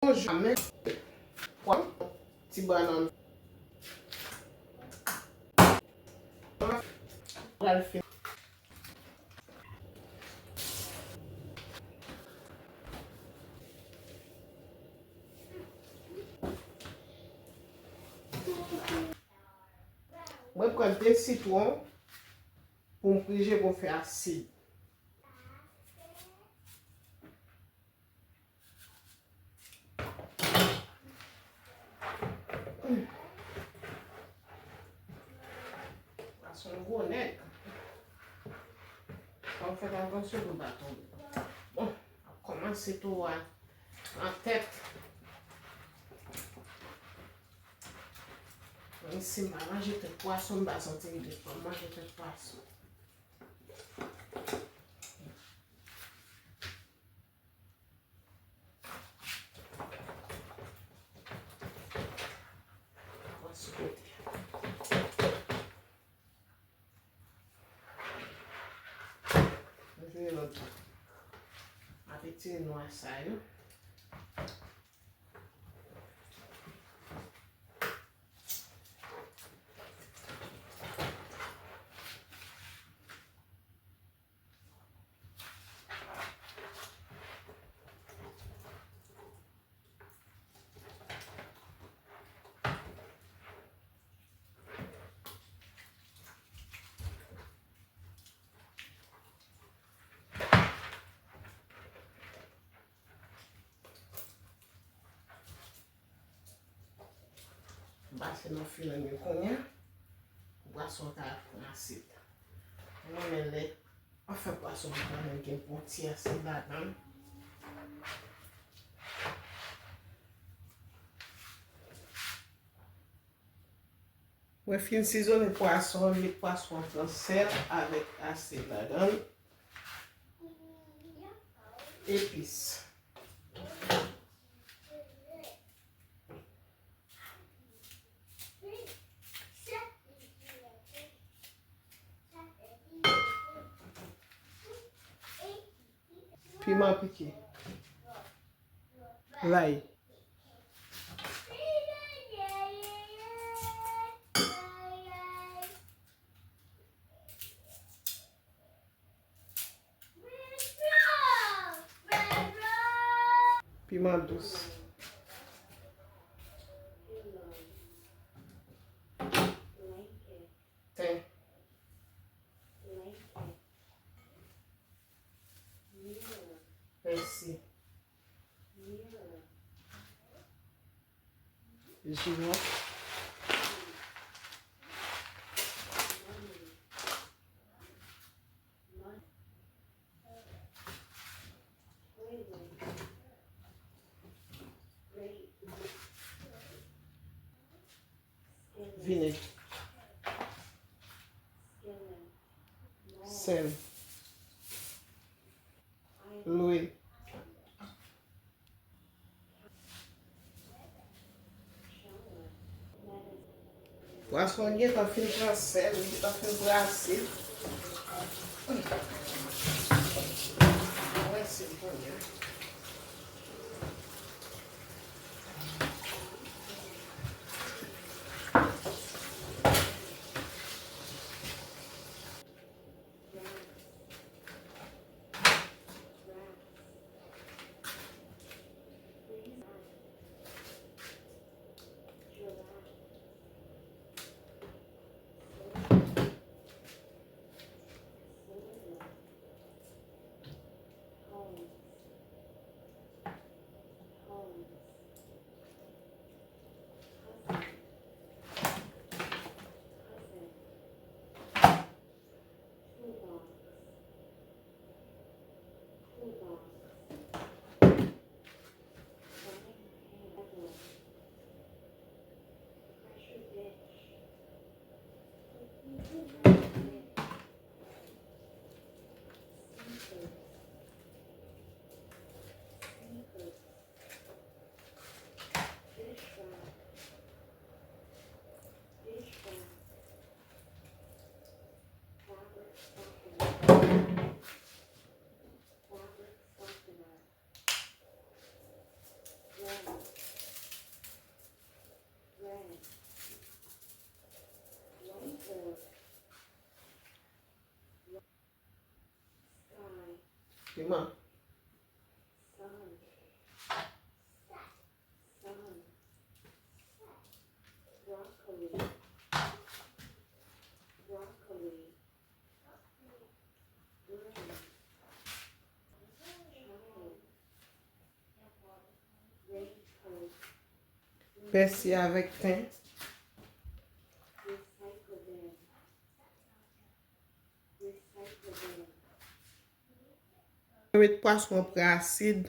Jamais. Quoi? Petit banane. On le fait. Moi, je prends des citrons pour me piger pour faire acide. C'est un gros nez. On fait attention au bâton. Bon, on commence tout en tête. Ici, maman, j'ai tes poissons, je vais sentir de maman, j'ai tes poissons. Je vais l'autre. Avec une noix, ça y est. Basse no filanho combien? Poisson tá acide. On met les. On fait poisson quand même qui est pour tirer acide là-dedans. On fin saisonner poisson, les poissons en sel avec acide là-dedans. Épices. Piment piqué. L'ail. Piment douce. Thym. Persil. Girafe. Vinaigre. Sel. L'huile. Poisson qui est en fin de sel, qui est en fin de acide. Ouais, c'est bon. piment. Persil avec thym. Je vais mettre poisson pour acide.